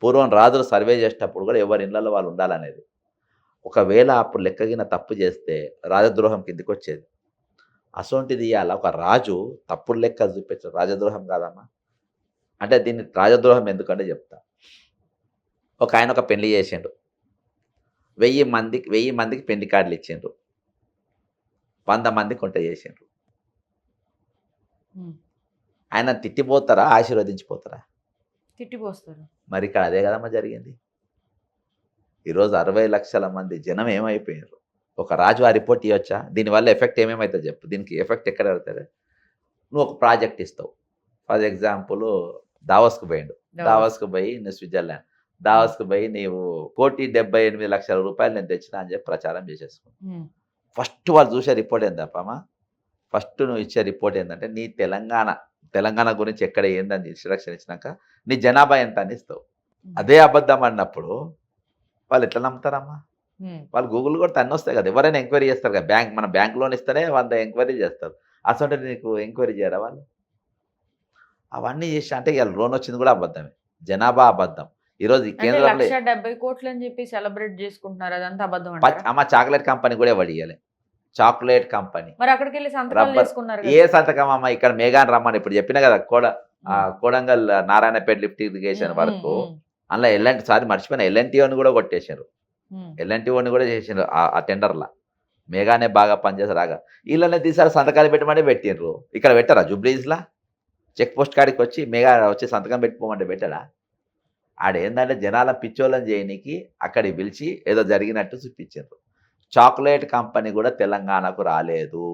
పూర్వం రాజులు సర్వే చేసేటప్పుడు కూడా ఎవరి ఇళ్లలో వాళ్ళు ఉండాలనేది. ఒకవేళ అప్పుడు లెక్కగిన తప్పు చేస్తే రాజద్రోహం కిందికి వచ్చేది. అసొంటిది ఇవాళ ఒక రాజు తప్పుడు లెక్క చూపించడం రాజద్రోహం కాదమ్మా. అంటే దీన్ని రాజద్రోహం ఎందుకంటే చెప్తా. ఒక ఆయన ఒక పెళ్లి చేసిండు. 1000 మందికి పెళ్లి కార్డులు ఇచ్చిండ్రు. 100 మందికి వంట చేసిండ్రు. ఉమ్. ఆయన తిట్టిపోతారా, ఆశీర్వదించిపోతారా? తిట్టిపోస్తారు. మరి ఇక్కడ అదే కదమ్మా జరిగింది. ఈరోజు 60 లక్షల మంది జనం ఏమైపోయారు? ఒక రాజు ఆ రిపోర్ట్ ఇవ్వచ్చా? దీనివల్ల ఎఫెక్ట్ ఏమేమవుతుంది చెప్పు. దీనికి ఎఫెక్ట్ ఎక్కడ పడుతుంది? నువ్వు ఒక ప్రాజెక్ట్ ఇస్తావు. ఫర్ ఎగ్జాంపుల్ దావోస్కు పోయిండు. దావోస్కు పోయి నువ్వు స్విట్జర్లాండ్ దావోస్కు పోయి నీవు 1,78,00,000 రూపాయలు నేను తెచ్చినా అని చెప్పి ప్రచారం చేసేసుకో. ఉమ్, ఫస్ట్ వాళ్ళు చూసే రిపోర్ట్ ఏందప్పమ్మా? ఫస్ట్ నువ్వు ఇచ్చే రిపోర్ట్ ఏంటంటే నీ తెలంగాణ గురించి ఎక్కడ ఏందని ఇన్స్ట్రక్షన్ ఇచ్చినాక నీ జనాభా ఎంత అని ఇస్తావు. అదే అబద్ధం అన్నప్పుడు వాళ్ళు ఎట్లా నమ్ముతారమ్మా? ఉమ్, వాళ్ళు గూగుల్ కూడా తన్ని వస్తాయి కదా. ఎవరైనా ఎంక్వైరీ చేస్తారు కదా. మన బ్యాంక్ లోన్ ఇస్తేనే 100 ఎంక్వైరీ చేస్తారు. అసలు నీకు ఎంక్వైరీ చేయరా వాళ్ళు? అవన్నీ చేసి అంటే ఇవాళ లోన్ వచ్చింది కూడా అబద్ధమే. జనాభా అబద్ధం. ఈరోజు ఈ అంటే కేంద్రంలో 1,70 కోట్లు అని చెప్పి సెలబ్రేట్ చేసుకుంటున్నారు. అదంతా అబద్ధం అంటారా? అమ్మ చాక్లెట్ కంపెనీ కూడా ఎవరు ఇవ్వాలి. చాక్లెట్ కంపెనీ మరి అక్కడికి వెళ్ళి సంతకాలు రబ్బర్ చేసుకున్నారు ఏ కదా. సంతకం అమ్మ? ఇక్కడ మేఘాన్ రమ్మని ఇప్పుడు చెప్పిన కదా. కోడంగల్ నారాయణపేట లిఫ్ట్ ఇరిగేషన్ వరకు అందులో మర్చిపోయిన ఎల్ఎన్టీఓని కూడా కొట్టేశారు. ఎల్ఎన్టీఓని కూడా చేసిండ్రు ఆ టెండర్లా. మేఘానే బాగా పనిచేసారు. రాగా వీళ్ళనే తీసారు, సంతకాలు పెట్టమంటే పెట్టిండ్రు. ఇక్కడ పెట్టారా? జూబ్లీస్లా చెక్ పోస్ట్ కాడికి వచ్చి మేఘా వచ్చి సంతకం పెట్టుకోమంటే పెట్టాడా? ఆడేందంటే జనాల పిచ్చోళ్ళని చేయనీకి అక్కడికి పిలిచి ఏదో జరిగినట్టు చూపించారు. చాక్లెట్ కంపెనీ కూడా తెలంగాణకు రాలేదు.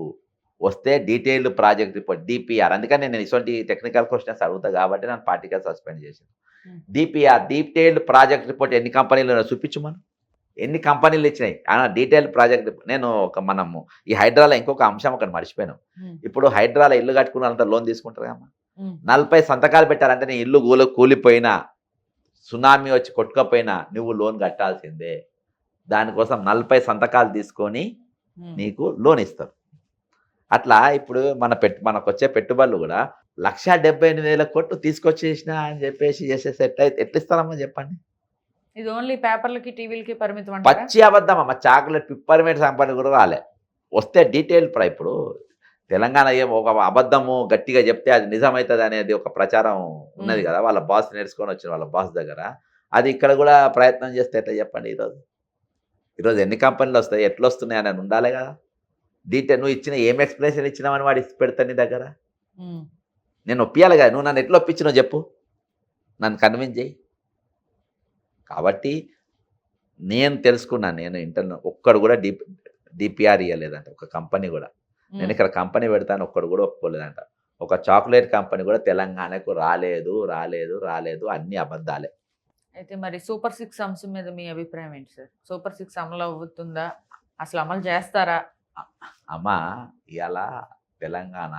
వస్తే డీటెయిల్డ్ ప్రాజెక్ట్ రిపోర్ట్ డిపిఆర్. అందుకని నేను ఇటువంటి టెక్నికల్ క్వశ్చన్స్ అడుగుతా కాబట్టి నన్ను పార్టీగా సస్పెండ్ చేశాను. డిపిఆర్ డీటెయిల్డ్ ప్రాజెక్ట్ రిపోర్ట్ ఎన్ని కంపెనీలు చూపించమను. ఎన్ని కంపెనీలు ఇచ్చినాయి డీటెయిల్డ్ ప్రాజెక్ట్ రిపోర్ట్. మనము ఈ హైడ్రాలో ఇంకొక అంశం ఒకటి మర్చిపోయాను. ఇప్పుడు హైడ్రాలో ఇల్లు కట్టుకున్న వాళ్ళంతా లోన్ తీసుకుంటారు కమ్మా. 40 సంతకాలు పెట్టారంటే నీ ఇల్లు కూలిపోయినా, సునామీ వచ్చి కొట్టుకపోయినా నువ్వు లోన్ కట్టాల్సిందే. దానికోసం 40 సంతకాలు తీసుకొని నీకు లోన్ ఇస్తారు. అట్లా ఇప్పుడు మనకు వచ్చే పెట్టుబడులు కూడా 1,78,000 కోట్లు తీసుకొచ్చేసిన అని చెప్పేసి చేసేసి ఎట్లా ఇస్తారమ్మా చెప్పండి? ఇది ఓన్లీ పేపర్లకి టీవీలకి పరిమితం అంటారా? పచ్చి అబద్ధం అమ్మ. చాక్లెట్ పిప్పర్మెంట్ సంపద కూడా రాలే. వస్తే డీటెయిల్ ఇప్పుడు తెలంగాణ ఏం ఒక అబద్ధము గట్టిగా చెప్తే అది నిజమవుతుంది అనేది ఒక ప్రచారం ఉన్నది కదా. వాళ్ళ బాస్ నేర్చుకొని వచ్చిన వాళ్ళ బాస్ దగ్గర. అది ఇక్కడ కూడా ప్రయత్నం చేస్తే ఎట్లా చెప్పండి? ఈరోజు ఎన్ని కంపెనీలు వస్తాయి, ఎట్లా వస్తున్నాయి అని ఉండాలి కదా. నువ్వు ఇచ్చిన ఏం ఎక్స్ప్లెనేషన్ ఇచ్చినావని వాడు ఇచ్చి పెడతాను నీ దగ్గర. నేను ఒప్పియాలి కదా. నువ్వు నన్ను ఎట్లా ఒప్పించినావు చెప్పు, నన్ను కన్విన్స్ చేయి. కాబట్టి నేను తెలుసుకున్నాను. నేను ఒక్కడు కూడా డిపిఆర్ ఇవ్వలేదంట ఒక కంపెనీ కూడా. నేను ఇక్కడ కంపెనీ పెడతాను ఒక్కడు కూడా ఒప్పుకోలేదంట. ఒక చాక్లెట్ కంపెనీ కూడా తెలంగాణకు రాలేదు. అన్ని అబద్ధాలే. అయితే మరి సూపర్ 6 అంశం మీద మీ అభిప్రాయం ఏంటి సార్? సూపర్ 6 అమలు అవుతుందా? అసలు అమలు చేస్తారా? అమ్మా ఇవాళ తెలంగాణ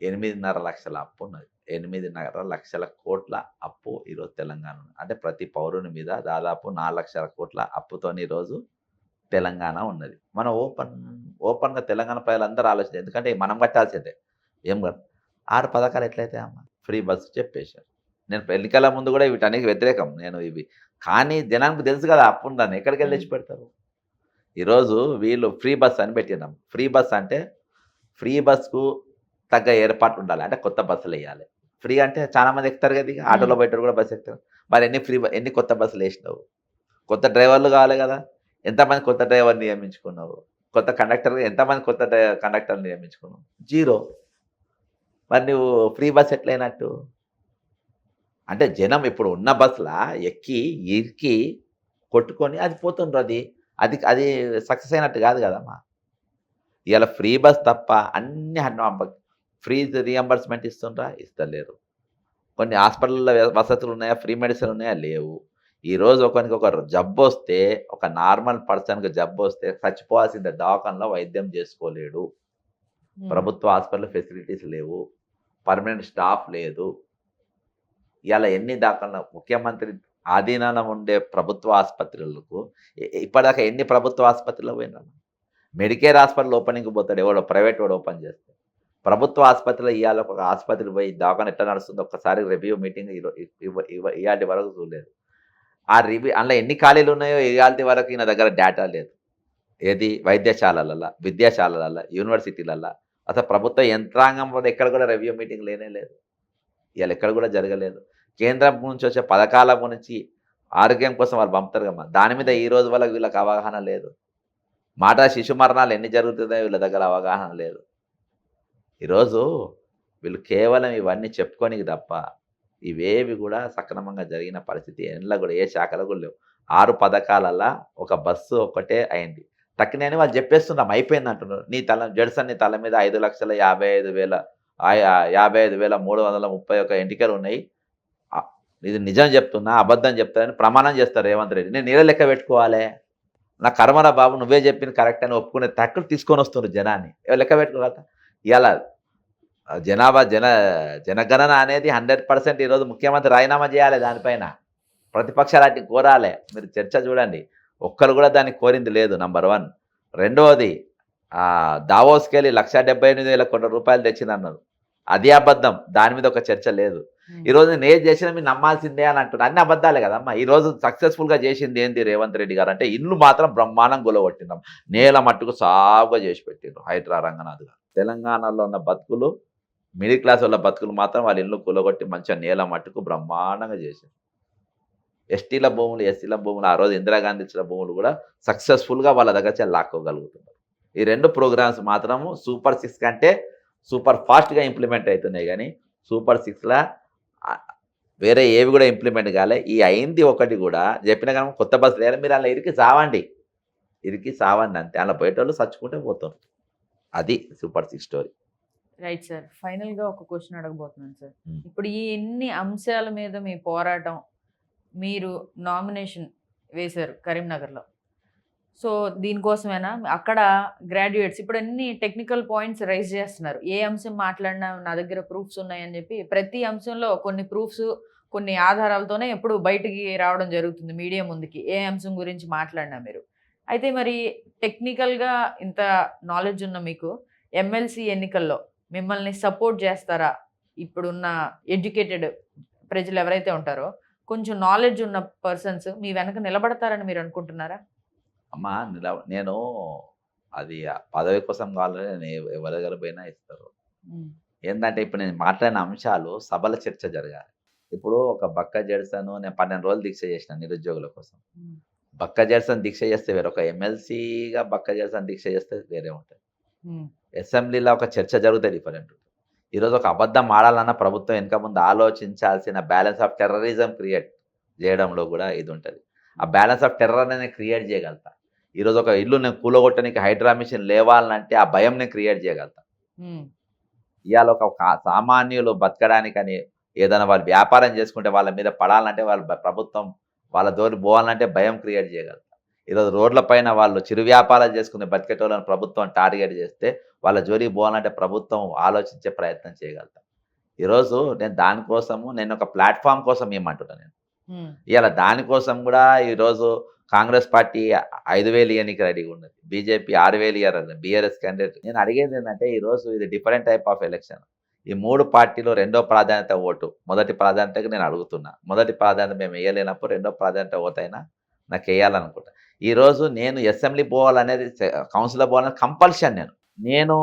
8.5 లక్షల అప్పు ఉన్నది. 8.5 లక్షల కోట్ల అప్పు ఈరోజు తెలంగాణ ఉంది. అంటే ప్రతి పౌరుని మీద దాదాపు 4 లక్షల కోట్ల అప్పుతోని ఈరోజు తెలంగాణ ఉన్నది. మనం ఓపెన్‌గా తెలంగాణ ప్రజలందరూ ఆలోచించారు. ఎందుకంటే మనం కట్టాల్సిందే. ఏం కాదు. 6 పథకాలు ఎట్లయితాయి అమ్మ? ఫ్రీ బస్సు చెప్పేశారు. నేను ఎన్నికల ముందు కూడా వీటన్నిటికి వ్యతిరేకం. నేను ఇవి కానీ జనానికి తెలుసు కదా అప్పు ఉందని. ఎక్కడికెళ్ళి తెచ్చి పెడతారు? ఈరోజు వీళ్ళు ఫ్రీ బస్ అని పెట్టినాం. ఫ్రీ బస్ అంటే ఫ్రీ బస్‌కు తగ్గ ఏర్పాట్లు ఉండాలి. అంటే కొత్త బస్సులు ఎయ్యాలి. ఫ్రీ అంటే చాలా మంది ఎక్కుతారు కదా! ఇక ఆటోలో పోయేటోళ్ళు కూడా బస్ ఎక్కుతారు. మరి ఎన్ని కొత్త బస్సులు ఏసినావు? కొత్త డ్రైవర్లు కావాలి కదా! ఎంతమంది కొత్త డ్రైవర్‌ని నియమించుకున్నావు? కొత్త కండక్టర్‌గా ఎంతమంది కొత్త కండక్టర్‌ని నియమించుకున్నావు? జీరో. మరి నువ్వు ఫ్రీ బస్ ఎట్లయినట్టు? అంటే జనం ఇప్పుడు ఉన్న బస్సుల ఎక్కి, ఇరికి, కొట్టుకొని అది పోతుండ్రు అది. అది అది సక్సెస్ అయినట్టు కాదు కదమ్మా! ఇవాళ ఫ్రీ బస్ తప్ప అన్ని ఫ్రీ రీయింబర్స్‌మెంట్ ఇస్తుండ్రా? ఇస్తలేరు. కొన్ని హాస్పిటల్‌లో వసతులు ఉన్నాయా? ఫ్రీ మెడిసిన్ ఉన్నాయా? లేవు. ఈరోజు ఒకనికి ఒక జబ్బొస్తే, ఒక నార్మల్ పర్సన్‌కి జబ్బొస్తే చచ్చిపోవాల్సిందే. దవాఖానలో వైద్యం చేసుకోలేడు. ప్రభుత్వ హాస్పిటల్ ఫెసిలిటీస్ లేవు. పర్మనెంట్ స్టాఫ్ లేదు. ఇవాళ ఎన్ని దాఖలు ముఖ్యమంత్రి ఆధీనంలో ఉండే ప్రభుత్వ ఆసుపత్రులకు ఇప్పటిదాకా ఎన్ని ప్రభుత్వ ఆసుపత్రులు పోయినా? మెడికేర్ హాస్పిటల్ ఓపెనింగ్‌కి పోతాడు ఎవడో ప్రైవేట్ వాడు ఓపెన్ చేస్తే. ప్రభుత్వ ఆసుపత్రిలో ఇవాళ ఒక హాస్పత్రికి పోయి దవాఖాన ఎట్లా నడుస్తుందో ఒక్కసారి రివ్యూ మీటింగ్ ఇవాల్టి వరకు చూడలేదు. ఆ రివ్యూ అందులో ఎన్ని ఖాళీలు ఉన్నాయో ఇవాల్టి వరకు ఈయన దగ్గర డేటా లేదు. ఏది వైద్యశాలలల్లో, విద్యాశాలలల్లో, యూనివర్సిటీలల్లో అసలు ప్రభుత్వ యంత్రాంగం ఎక్కడ కూడా రివ్యూ మీటింగ్ లేనే లేదు. ఇవాళ ఎక్కడ కూడా జరగలేదు. కేంద్రం నుంచి వచ్చే పథకాల గురించి ఆరోగ్యం కోసం వాళ్ళు పంపుతారు కమ్మా. దాని మీద ఈ రోజు వరకు వీళ్ళకి అవగాహన లేదు. మాటా శిశు మరణాలు ఎన్ని జరుగుతున్నాయో వీళ్ళ దగ్గర అవగాహన లేదు. ఈరోజు వీళ్ళు కేవలం ఇవన్నీ చెప్పుకోనికి తప్ప ఇవేవి కూడా సక్రమంగా జరిగిన పరిస్థితి ఎండ్ల కూడా ఏ శాఖలో కూడా లేవు. 6 పథకాలల్లో ఒక బస్సు ఒక్కటే అయింది. టక్కునని వాళ్ళు చెప్పేస్తున్నాం అయిపోయింది అంటున్నారు. జడ్సన్ నీ తల మీద 5,55,331 ఎంటికలు ఉన్నాయి. ఇది నిజం చెప్తున్నా అబద్ధం చెప్తారని ప్రమాణం చేస్తారు రేవంత్ రెడ్డి. నేను నీళ్ళ లెక్క పెట్టుకోవాలి. నా కర్మరా బాబు నువ్వే చెప్పింది కరెక్ట్ అని ఒప్పుకునే తక్కువ తీసుకొని వస్తున్నారు జనాన్ని. లెక్క పెట్టుకోగలుగుతా ఇలా జనగణన అనేది 100% ఈరోజు ముఖ్యమంత్రి రాజీనామా చేయాలి. దానిపైన ప్రతిపక్షాలు కోరాలి. మీరు చర్చ చూడండి. ఒక్కరు కూడా దాన్ని కోరింది లేదు. నంబర్ 1. రెండవది దావోస్కి వెళ్ళి 1,78,000 కోట్ల రూపాయలు తెచ్చిందన్నారు. అది అబద్ధం. దాని మీద ఒక చర్చ లేదు. ఈరోజు నేను ఏది చేసినా మీరు నమ్మాల్సిందే అని అంటున్నారు. అన్ని అబద్ధాలే కదమ్మా. ఈరోజు సక్సెస్ఫుల్గా చేసింది ఏంది రేవంత్ రెడ్డి గారు అంటే ఇల్లు మాత్రం బ్రహ్మాండం గొలగొట్టినాం. నేల మట్టుకు సాగుగా చేసి పెట్టిండ్రు హైడ్రా రంగనాథ్ గారు. తెలంగాణలో ఉన్న బతుకులు మిడిల్ క్లాస్ వాళ్ళ బతుకులు మాత్రం వాళ్ళ ఇల్లు కూలగొట్టి మంచిగా నేల మట్టుకు బ్రహ్మాండంగా చేశారు. ఎస్టీల భూములు, ఎస్సీల భూములు, ఆ రోజు ఇందిరాగాంధీ ఇచ్చిన భూములు కూడా సక్సెస్ఫుల్గా వాళ్ళ దగ్గర లాక్కోగలుగుతున్నారు. ఈ 2 ప్రోగ్రామ్స్ మాత్రము సూపర్ 6 కంటే సూపర్ ఫాస్ట్గా ఇంప్లిమెంట్ అవుతున్నాయి. కానీ సూపర్ 6లా వేరే ఏవి కూడా ఇంప్లిమెంట్ కాలే. ఈ అయింది ఒకటి కూడా చెప్పిన కానీ కొత్త బస్సులు వేయాలి. మీరు అలా ఇరికి సావండి అంతే. అలా పోయేటోళ్ళు చచ్చుకుంటే పోతారు. అది సూపర్ 6 స్టోరీ. Right sir. ఫైనల్గా ఒక క్వశ్చన్ అడగబోతున్నాను సార్. ఇప్పుడు ఈ ఎన్ని అంశాల మీద మీ పోరాటం, మీరు నామినేషన్ వేశారు కరీంనగర్లో. సో దీనికోసమేనా అక్కడ గ్రాడ్యుయేట్స్ ఇప్పుడు అన్ని టెక్నికల్ పాయింట్స్ రైజ్ చేస్తున్నారు. ఏ అంశం మాట్లాడినా నా దగ్గర ప్రూఫ్స్ ఉన్నాయని చెప్పి ప్రతి అంశంలో కొన్ని ప్రూఫ్స్, కొన్ని ఆధారాలతోనే ఎప్పుడు బయటికి రావడం జరుగుతుంది మీడియా ముందుకి. ఏ అంశం గురించి మాట్లాడినా మీరు. అయితే మరి టెక్నికల్గా ఇంత నాలెడ్జ్ ఉన్న మీకు ఎమ్మెల్సీ ఎన్నికల్లో మిమ్మల్ని సపోర్ట్ చేస్తారా? ఇప్పుడున్న ఎడ్యుకేటెడ్ ప్రజలు ఎవరైతే ఉంటారో కొంచెం నాలెడ్జ్ ఉన్న పర్సన్స్ మీ వెనక నిలబడతారని మీరు అనుకుంటున్నారా? అమ్మా నేను అది పదవి కోసం కావాలని నేను ఎవరి దగ్గర పోయినా ఇస్తారు. ఏంటంటే ఇప్పుడు నేను మాట్లాడిన అంశాలు సభల చర్చ జరగాలి. ఇప్పుడు ఒక బక్క జడ్సన్ నేను 12 రోజులు దీక్ష చేసిన నిరుద్యోగుల కోసం. బక్క జడ్సన్ దీక్ష చేస్తే వేరే, ఒక ఎమ్మెల్సీగా బక్క జడ్సన్ దీక్ష చేస్తే వేరే ఉంటుంది. అసెంబ్లీలో ఒక చర్చ జరిగితే డిఫరెంట్ ఉంటుంది. ఈరోజు ఒక అబద్ధం ఆడాలన్న ప్రభుత్వం వెనక ముందు ఆలోచించాల్సిన బ్యాలెన్స్ ఆఫ్ టెర్రరిజం క్రియేట్ చేయడంలో కూడా ఇది ఉంటుంది. ఆ బ్యాలెన్స్ ఆఫ్ టెర్రర్ అనేది నేను క్రియేట్ చేయగలుగుతా. ఈరోజు ఒక ఇల్లు నేను కూలగొట్టడానికి హైడ్రా మిషన్ లేవాలంటే ఆ భయం నేను క్రియేట్ చేయగలుగుతా. ఇవాళ ఒక సామాన్యులు బతకడానికని ఏదైనా వాళ్ళు వ్యాపారం చేసుకుంటే వాళ్ళ మీద పడాలంటే వాళ్ళ ప్రభుత్వం వాళ్ళ దోరి పోవాలంటే భయం క్రియేట్ చేయగలుగుతా. ఈరోజు రోడ్ల పైన వాళ్ళు చిరు వ్యాపారాలు చేసుకునే బతికేటోళ్ళని ప్రభుత్వం టార్గెట్ చేస్తే వాళ్ళ జోలికి పోవాలంటే ప్రభుత్వం ఆలోచించే ప్రయత్నం చేయగలుగుతాం. ఈరోజు నేను దానికోసము నేను ఒక ప్లాట్ఫామ్ కోసం ఏమంటున్నాను నేను. ఉమ్, ఇవాళ దానికోసం కూడా ఈరోజు కాంగ్రెస్ పార్టీ 5,000 ఇవ్వడానికి రెడీగా ఉన్నది. బీజేపీ 6,000 ఇవ్వాలని బీఆర్ఎస్ క్యాండిడేట్. నేను అడిగేది ఏంటంటే ఈరోజు ఇది డిఫరెంట్ టైప్ ఆఫ్ ఎలక్షన్. ఈ 3 పార్టీలు రెండో ప్రాధాన్యత ఓటు. మొదటి ప్రాధాన్యతకి నేను అడుగుతున్నా. మొదటి ప్రాధాన్యత మేము వేయలేనప్పుడు రెండో ప్రాధాన్యత ఓటు అయినా నాకు వేయాలనుకుంటా. ఈరోజు నేను అసెంబ్లీ పోవాలనేది కౌన్సిలర్ పోవాలని కంపల్షన్ నేను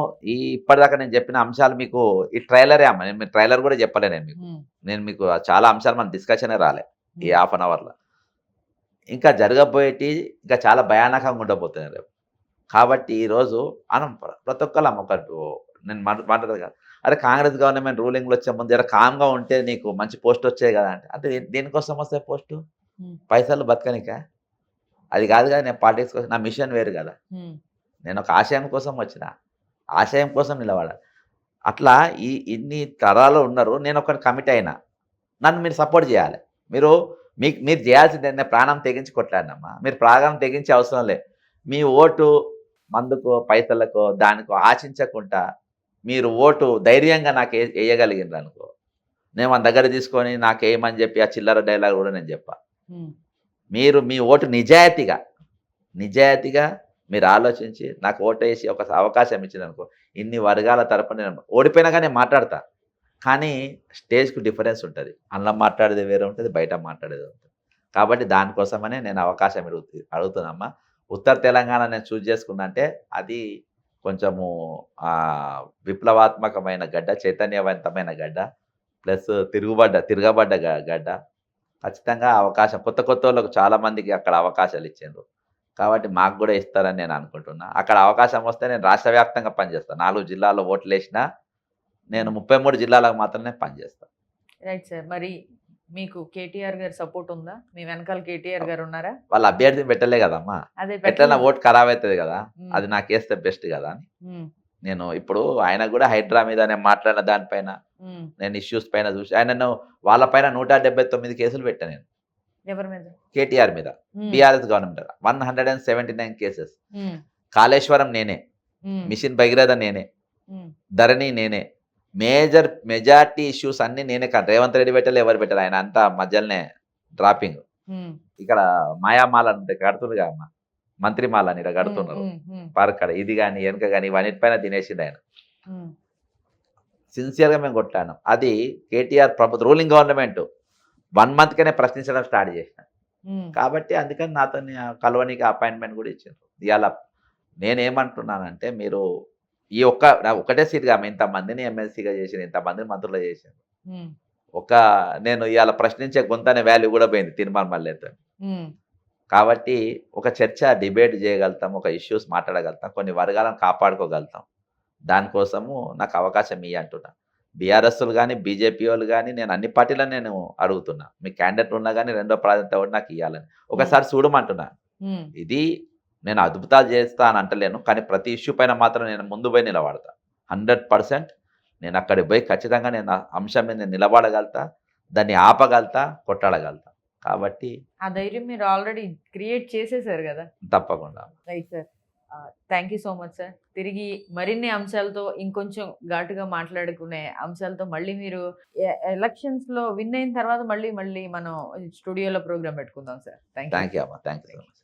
ఇప్పటిదాకా నేను చెప్పిన అంశాలు మీకు ఈ ట్రైలరే అమ్మ. నేను ట్రైలర్ కూడా చెప్పలే నేను మీకు. ఉమ్, నేను మీకు చాలా అంశాలు మన డిస్కషనే రాలే ఈ ఉమ్, హాఫ్ అన్ అవర్లో. ఇంకా జరగబోయేటి ఇంకా చాలా భయానకంగా ఉండబోతున్నాయి రేపు. కాబట్టి ఈరోజు మనం ప్రతి ఒక్కళ్ళం ఒక నేను మాట్లాడదు కదా, అరే కాంగ్రెస్ గవర్నమెంట్ రూలింగ్లో వచ్చే ముందు జర కామ్గా ఉంటే నీకు మంచి పోస్ట్ వచ్చేది కదా అంటే, అంటే దేనికోసం వస్తాయి పోస్టు? ఉమ్, పైసలు బతకనిక? అది కాదు కదా, నేను పాలిటిక్స్ కోసం నా మిషన్ వేరు కదా. ఉమ్, నేను ఒక ఆశయం కోసం వచ్చిన, ఆశయం కోసం నిలబడాలి. అట్లా ఇన్ని తరాలు ఉన్నారు. నేను ఒకటి కమిట్ అయినా, నన్ను మీరు సపోర్ట్ చేయాలి. మీరు చేయాల్సింది నేను ప్రాణం తెగించి కొట్లాడినమ్మా. మీరు ప్రాణం తెగించే అవసరం లే. మీ ఓటు మందుకో పైసలకో దానికో ఆశించకుండా మీరు ఓటు ధైర్యంగా నాకు వేయగలిగినారు అనుకో, నేను మన దగ్గర తీసుకొని నాకు వేయమని చెప్పి ఆ చిల్లర డైలాగ్ కూడా నేను చెప్పా. ఉమ్, మీరు మీ ఓటు నిజాయితీగా మీరు ఆలోచించి నాకు ఓటు వేసి ఒక అవకాశం ఇచ్చిందనుకో, ఇన్ని వర్గాల తరపున నేను ఓడిపోయినా కానీ మాట్లాడతా. కానీ స్టేజ్‌కు డిఫరెన్స్ ఉంటది. అందులో మాట్లాడేది వేరే ఉంటది, బయట మాట్లాడేది ఉంటుంది. కాబట్టి దానికోసమనే నేను అవకాశం అడుగుతున్నామ్మా. ఉత్తర తెలంగాణ నేను చూజ్ చేసుకున్నా అంటే అది కొంచెము విప్లవాత్మకమైన గడ్డ, చైతన్యవంతమైన గడ్డ, ప్లస్ తిరగబడ్డ గడ్డ. ఖచ్చితంగా అవకాశం కొత్తోళ్ళకు చాలా మందికి అక్కడ అవకాశాలు ఇచ్చిండ్రు. కాబట్టి మాకు కూడా ఇస్తారని నేను అనుకుంటున్నా. అక్కడ అవకాశం వస్తే నేను రాష్ట్ర వ్యాప్తంగా పనిచేస్తాను. 4 జిల్లాల్లో ఓట్లేసినా నేను 33 జిల్లాలకు మాత్రమే పనిచేస్తాను. Right sir. మరి మీకు కేటీఆర్ గారి సపోర్ట్ ఉందా? మీ వెనకాల కేటీఆర్ గారు ఉన్నారా? వాళ్ళ అభ్యర్థిని పెట్టలే కదమ్మా. అదే ఎట్లైనా ఓటు ఖరాబ్ అవుతుంది కదా, ఉమ్, అది నాకేస్తే బెస్ట్ కదా అని ఉమ్, నేను ఇప్పుడు ఆయన కూడా హైడ్రా మీద నేను మాట్లాడిన దానిపైన ఉమ్, నేను ఇష్యూస్ పైన చూసి ఆయనను వాళ్ళ పైన 179 కేసులు పెట్టాను నేను. ఎవరి మీద? కేటీఆర్ మీద, ఉమ్, బీఆర్ఎస్ గవర్నమెంట్ 179 కేసెస్. ఉమ్, కాళేశ్వరం నేనే, ఉమ్, మిషన్ భగీరథ నేనే, ఉమ్, ధరణి నేనే, మెజార్టీ ఇష్యూస్ అన్ని నేనే. రేవంత్ రెడ్డి పెట్టలే, ఎవరు పెట్టారు, ఆయన అంతా మధ్యలోనే డ్రాపింగ్. ఉమ్, ఇక్కడ మాయామాల అంటే కడుతున్నారు అమ్మ, మంత్రి మాల అని ఇక్కడ ఉమ్, కడుతున్నారు ఉమ్, ఉమ్, పార్క్ కాడ. ఇది కానీ వెనక కానీ ఇవన్నిటిపైన తినేసిండు ఆయన. ఉమ్, సిన్సియర్గా మేము కొట్లాడినాం. అది కేటీఆర్ ప్రభుత్వం రూలింగ్ గవర్నమెంట్ 1 మంత్కనే ప్రశ్నించడం స్టార్ట్ చేసిన. ఉమ్, కాబట్టి అందుకని నాతో కలవనికి అపాయింట్మెంట్ కూడా ఇచ్చిండ్రు. ఇవాళ నేనేమంటున్నానంటే మీరు ఈ ఒకటే సీట్గా ఇంతమందిని ఎమ్మెల్సీగా చేసిన, ఇంతమందిని మంత్రులు చేసిండ్రు. ఉమ్, నేను ఇవాళ ప్రశ్నించే గొంతనే వాల్యూ కూడా పోయింది తిరుమల మల్లెతో. ఉమ్, కాబట్టి ఒక చర్చ డిబేట్ చేయగలుగుతాం, ఒక ఇష్యూస్ మాట్లాడగలుగుతాం, కొన్ని వర్గాలను కాపాడుకోగలుగుతాం. దానికోసము నాకు అవకాశం అంటున్నా. బీఆర్ఎస్లు కానీ బీజేపీ వాళ్ళు కానీ నేను అన్ని పార్టీలను నేను అడుగుతున్నా, మీ క్యాండిడేట్ ఉన్నా కానీ రెండో ప్రాధాన్యత కూడా నాకు ఇవ్వాలని ఒకసారి చూడమంటున్నా. ఉమ్, ఇది నేను అద్భుతాలు చేస్తా అని అంటలేను, కానీ ప్రతి ఇష్యూ పైన మాత్రం నేను ముందు పోయి నిలబడతా. 100% నేను అక్కడికి పోయి ఖచ్చితంగా నేను ఆ అంశం మీద నేను నిలబడగలుగుతా, దాన్ని ఆపగలుగుతా, కొట్టాడగలుగుతా. కాబట్టి ఆ ధైర్యం మీరు ఆల్రెడీ క్రియేట్ చేసేసారు కదా. తప్పకుండా. Right sir. Thank you so much sir. తిరిగి మరిన్ని అంశాలతో ఇంకొంచెం ఘాటుగా మాట్లాడుకునే అంశాలతో మళ్ళీ మీరు ఎలక్షన్స్లో విన్ అయిన తర్వాత మళ్ళీ మనం స్టూడియోలో ప్రోగ్రామ్ పెట్టుకుందాం sir. Thank you. Thank you అమ్మా, థ్యాంక్ యూ సో మచ్.